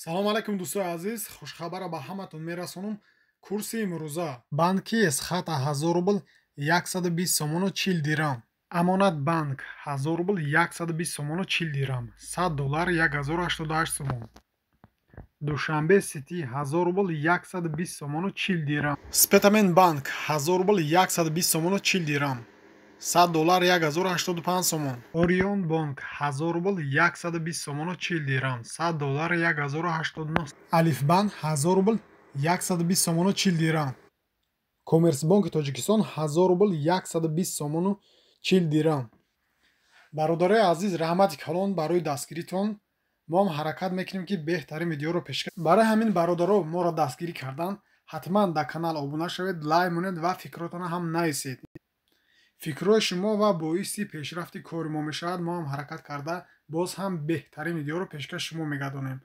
салом алайкум дӯстои азиз, хушхабара ба ҳаматон мерасонам. Курси имрӯза банки с хата 1000 рубл 120 сомону 40 дирам. Амонат банк 1000 рубл 120 сомону 40 дирам. $100 1088 сомон. Душанбе сити 1000 рубл 120 сомону 40 дирам. Спетамен банк 1000 рубл 120 сомону 40 дирам. $100 1085 сомон. Орион банк 1000 рубл 120 сомону 40 дирам. $100 1089. Алифбан 1000 рубл 120 сомону 40 дирам. Коммерсбанки Тоҷикистон 1000 рубл 120 сомону 40 дирам. бародарои азиз, раҳмати калон барои дастгиритон. мо ҳам ҳаракат мекунем ки беҳтарин видеоро пешкаш. Барои ҳамин бародаро моро дастгирӣ кардан, ҳатман дар канал обуна шавед, лайк монед ва фикротона ҳам нависед. фикрҳои шумо ва боиси пешрафти кори мо мешавад. мо ҳам ҳаракат карда боз ҳам беҳтарин видеоро пешкаш шумо мегардонем.